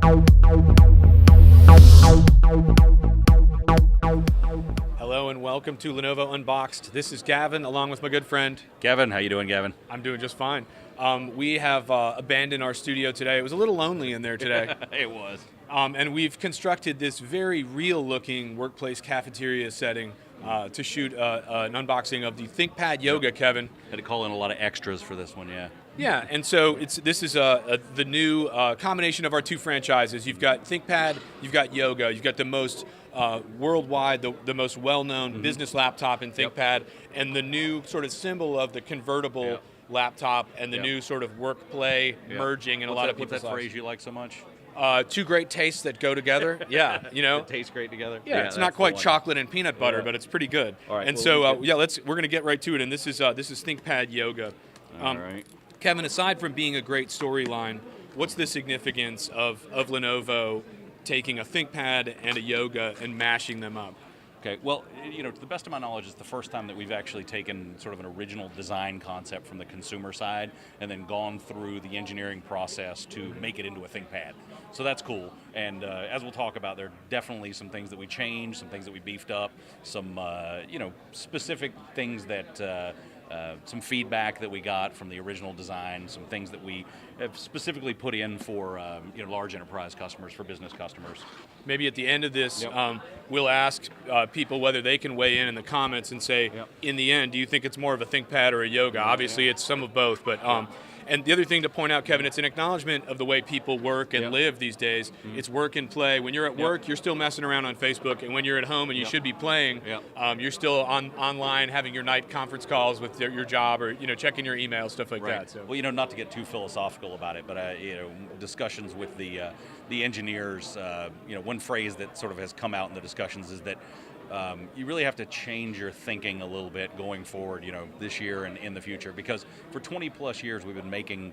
Hello and welcome to Lenovo Unboxed. This is Gavin, along with my good friend. Gavin, how you doing, Gavin? I'm doing just fine. We have abandoned our studio today. It was a little lonely in there today. It was. And we've constructed this very real-looking workplace cafeteria setting to shoot an unboxing of the ThinkPad Yoga, Kevin. Had to call in a lot of extras for this one, yeah. Yeah, and so this is the new combination of our two franchises. You've got ThinkPad, you've got Yoga, you've got the most worldwide, the most well-known business laptop in ThinkPad, and the new sort of symbol of the convertible laptop and the new sort of work play merging in a lot of people's lives. What's that phrase you like so much? Two great tastes that go together. Yeah, you know. It tastes great together. Yeah, it's not quite chocolate and peanut butter, but it's pretty good. All right, and well, so we're gonna get right to it. And this is ThinkPad Yoga. All right. Kevin, aside from being a great storyline, what's the significance of Lenovo taking a ThinkPad and a Yoga and mashing them up? Okay, well, you know, to the best of my knowledge, it's the first time that we've actually taken sort of an original design concept from the consumer side and then gone through the engineering process to make it into a ThinkPad. So that's cool. And as we'll talk about, there are definitely some things that we changed, some things that we beefed up, some specific things that some feedback that we got from the original design, some things that we have specifically put in for large enterprise customers, for business customers. Maybe at the end of this, we'll ask people whether they can weigh in the comments and say, in the end, do you think it's more of a ThinkPad or a Yoga? Obviously, it's some of both, but and the other thing to point out, Kevin, it's an acknowledgement of the way people work and live these days. It's work and play. When you're at work, you're still messing around on Facebook, and when you're at home and you should be playing, you're still online having your night conference calls with your job or checking your email, stuff like that. So. Well, not to get too philosophical about it, but discussions with the engineers, one phrase that sort of has come out in the discussions is that you really have to change your thinking a little bit going forward, this year and in the future, because for 20 plus years we've been making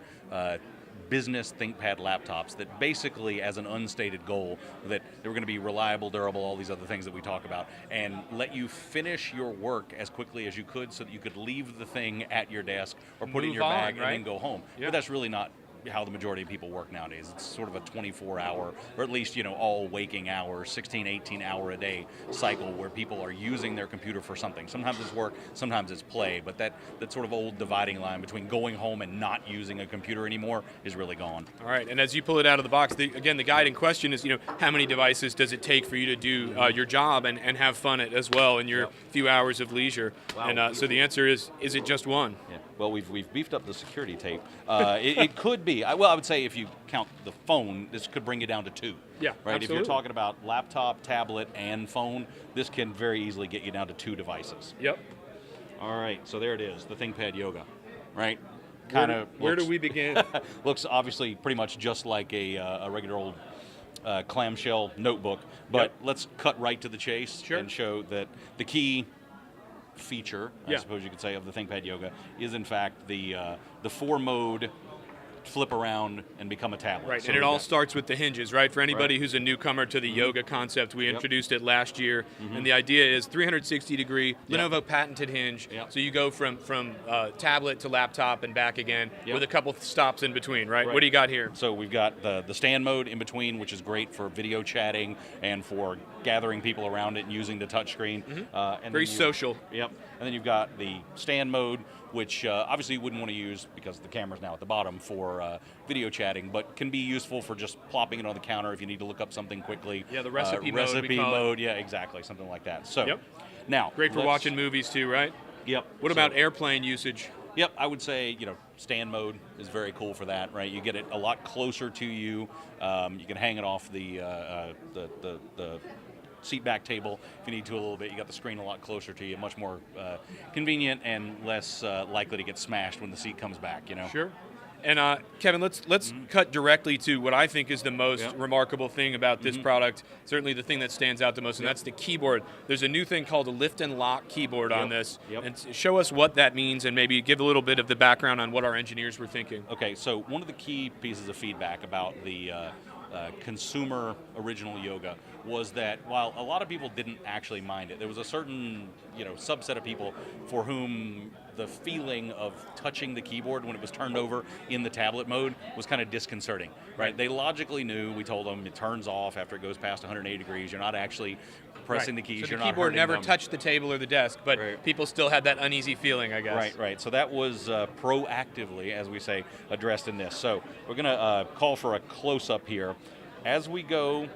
business ThinkPad laptops that basically, as an unstated goal, that they were going to be reliable, durable, all these other things that we talk about, and let you finish your work as quickly as you could so that you could leave the thing at your desk or put it in your bag and then go home. But that's really not how the majority of people work nowadays. It's sort of a 24-hour, or at least, all waking hours, 16, 18-hour a day cycle where people are using their computer for something. Sometimes it's work, sometimes it's play, but that sort of old dividing line between going home and not using a computer anymore is really gone. All right, and as you pull it out of the box, the guide in question is, how many devices does it take for you to do your job and have fun as well in your few hours of leisure? Wow. And so the answer is it just one? Yeah. Well, we've beefed up the security tape. It could be. I would say if you count the phone, this could bring you down to two. Yeah, right. Absolutely. If you're talking about laptop, tablet, and phone, this can very easily get you down to two devices. Yep. All right, so there it is, the ThinkPad Yoga, right? Where do we begin? Looks obviously pretty much just like a regular old clamshell notebook, but let's cut right to the chase and show that the key feature, I suppose you could say, of the ThinkPad Yoga is in fact the 4-mode flip around and become a tablet. Right, so and it all starts with the hinges, right? For anybody who's a newcomer to the yoga concept, we introduced it last year, and the idea is 360-degree Lenovo patented hinge, so you go from tablet to laptop and back again with a couple stops in between, right? What do you got here? So we've got the stand mode in between, which is great for video chatting and for gathering people around it and using the touchscreen. Very social. Yep, and then you've got the stand mode, which obviously you wouldn't want to use because the camera's now at the bottom for video chatting, but can be useful for just plopping it on the counter if you need to look up something quickly. Yeah, the recipe mode. Recipe mode, yeah, exactly, something like that. So, now great for watching movies too, right? Yep. What about airplane usage? Yep, I would say stand mode is very cool for that, right? You get it a lot closer to you. You can hang it off the seat back table if you need to a little bit. You got the screen a lot closer to you, much more convenient and less likely to get smashed when the seat comes back. Sure. And Kevin, let's cut directly to what I think is the most remarkable thing about this product. Certainly the thing that stands out the most, and that's the keyboard. There's a new thing called a lift and lock keyboard on this. And show us what that means, and maybe give a little bit of the background on what our engineers were thinking. Okay, so one of the key pieces of feedback about the consumer original yoga was that while a lot of people didn't actually mind it, there was a certain subset of people for whom the feeling of touching the keyboard when it was turned over in the tablet mode was kind of disconcerting, right? They logically knew, we told them it turns off after it goes past 180 degrees. You're not actually pressing the keys. So you're the not keyboard hurting never them. touched the table or the desk, but people still had that uneasy feeling, I guess. Right. So that was proactively, as we say, addressed in this. So we're going to call for a close-up here. As we go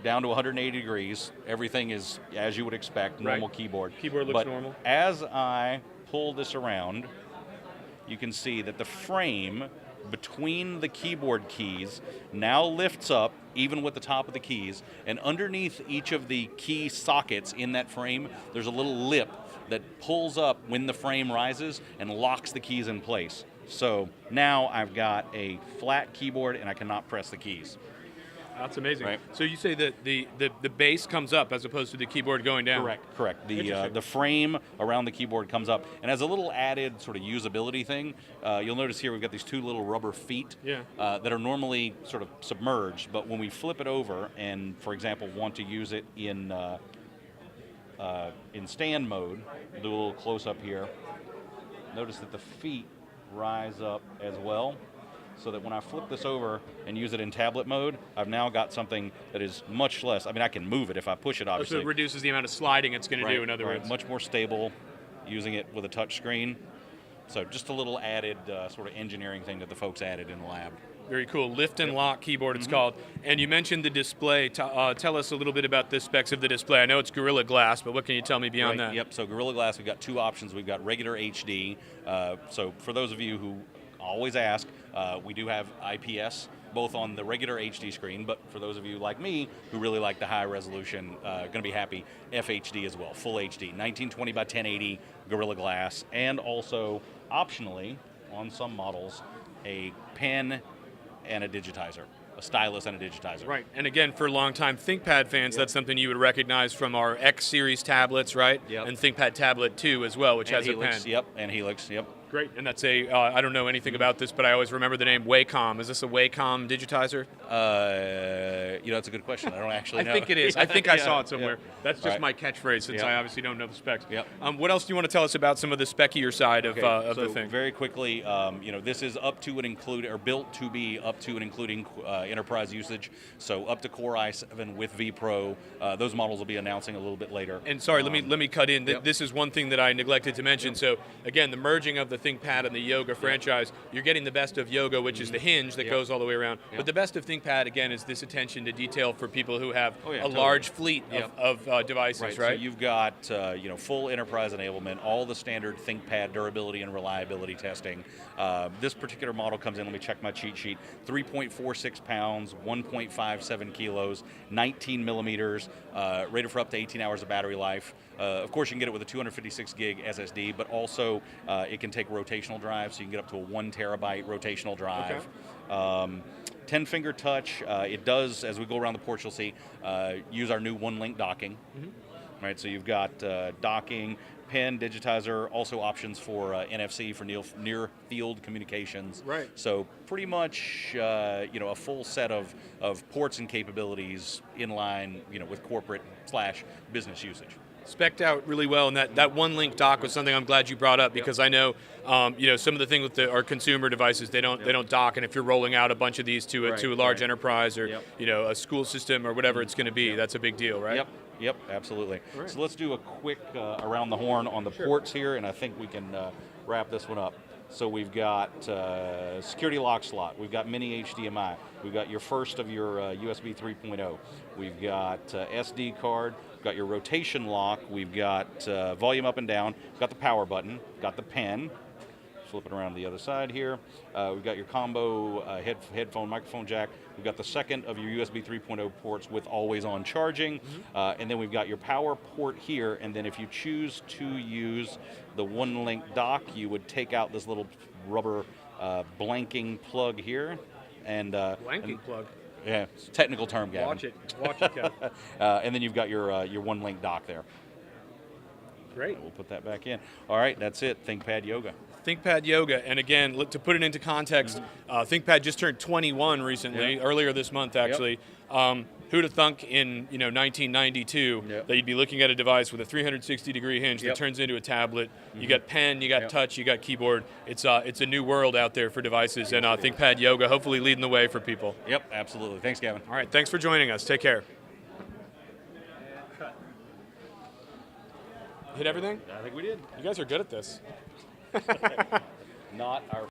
down to 180 degrees, everything is as you would expect, normal keyboard. Keyboard looks normal. As I pull this around, you can see that the frame between the keyboard keys now lifts up, even with the top of the keys, and underneath each of the key sockets in that frame, there's a little lip that pulls up when the frame rises and locks the keys in place. So now I've got a flat keyboard and I cannot press the keys. That's amazing. Right. So you say that the base comes up as opposed to the keyboard going down. Correct. The frame around the keyboard comes up, and as a little added sort of usability thing, you'll notice here we've got these two little rubber feet that are normally sort of submerged, but when we flip it over and, for example, want to use it in stand mode, do a little close up here, notice that the feet rise up as well, so that when I flip this over and use it in tablet mode, I've now got something that is much less, I mean, I can move it if I push it, obviously. So it reduces the amount of sliding it's going to do, in other words. Much more stable using it with a touch screen. So just a little added sort of engineering thing that the folks added in the lab. Very cool. Lift and lock keyboard, it's called. And you mentioned the display. Tell us a little bit about the specs of the display. I know it's Gorilla Glass, but what can you tell me beyond that? Yep, so Gorilla Glass, we've got two options. We've got regular HD. So for those of you who always ask, we do have IPS, both on the regular HD screen, but for those of you like me who really like the high resolution, going to be happy, FHD as well, full HD, 1920 by 1080 Gorilla Glass, and also optionally, on some models, a pen and a digitizer, a stylus and a digitizer. Right, and again, for longtime ThinkPad fans, that's something you would recognize from our X series tablets, right? Yep. And ThinkPad Tablet 2 as well, which has Helix, a pen. Yep, and Helix, yep. Great, and that's I don't know anything about this, but I always remember the name Wacom. Is this a Wacom digitizer? That's a good question. I don't actually know. I think it is. I think I saw it somewhere. Yeah. That's just my catchphrase, since I obviously don't know the specs. Yep. What else do you want to tell us about some of the speckier side of the thing? Very quickly, this is up to and include, or built to be up to and including enterprise usage. So up to Core i7 with vPro. Those models will be announcing a little bit later. And sorry, let me cut in. This is one thing that I neglected to mention. So again, the merging of the ThinkPad and the Yoga franchise, you're getting the best of Yoga, which is the hinge that goes all the way around. But the best of ThinkPad, again, is this attention to detail for people who have large fleet of devices, right? So you've got full enterprise enablement, all the standard ThinkPad durability and reliability testing. This particular model comes in, let me check my cheat sheet, 3.46 pounds, 1.57 kilos, 19 millimeters, rated for up to 18 hours of battery life. Of course, you can get it with a 256 gig SSD, but also it can take rotational drive, so you can get up to a 1 terabyte rotational drive. 10-finger touch. It does, as we go around the port, you'll see, use our new one-link docking. Right, so you've got docking, pen, digitizer, also options for NFC for near field communications. Right. So pretty much, a full set of ports and capabilities in line, with corporate/business usage. Spec'd out really well, and that one-link dock was something I'm glad you brought up, because I know, some of the things with our consumer devices, they don't dock, and if you're rolling out a bunch of these to a large enterprise or a school system or whatever it's going to be, that's a big deal, right? Yep, absolutely. Right. So let's do a quick around the horn on the ports here, and I think we can wrap this one up. So we've got security lock slot. We've got mini HDMI. We've got your first of your USB 3.0. We've got SD card. We've got your rotation lock. We've got volume up and down. We've got the power button. Got the pen. Flip it around to the other side here. We've got your combo headphone, microphone jack. We've got the second of your USB 3.0 ports with always-on charging. And then we've got your power port here. And then if you choose to use the one-link dock, you would take out this little rubber blanking plug here. And blanking plug? Yeah, it's a technical term, Gavin. Watch it, Kevin. And then you've got your one-link dock there. Great. We'll put that back in. All right, that's it. ThinkPad Yoga. ThinkPad Yoga. And again, to put it into context, ThinkPad just turned 21 recently, earlier this month actually. Who'd have thunk in 1992 that you'd be looking at a device with a 360-degree hinge that turns into a tablet. You got pen, you got touch, you got keyboard. It's a new world out there for devices, and ThinkPad Yoga hopefully leading the way for people. Yep, absolutely. Thanks, Gavin. All right, thanks for joining us. Take care. Hit everything? I think we did. You guys are good at this. Not our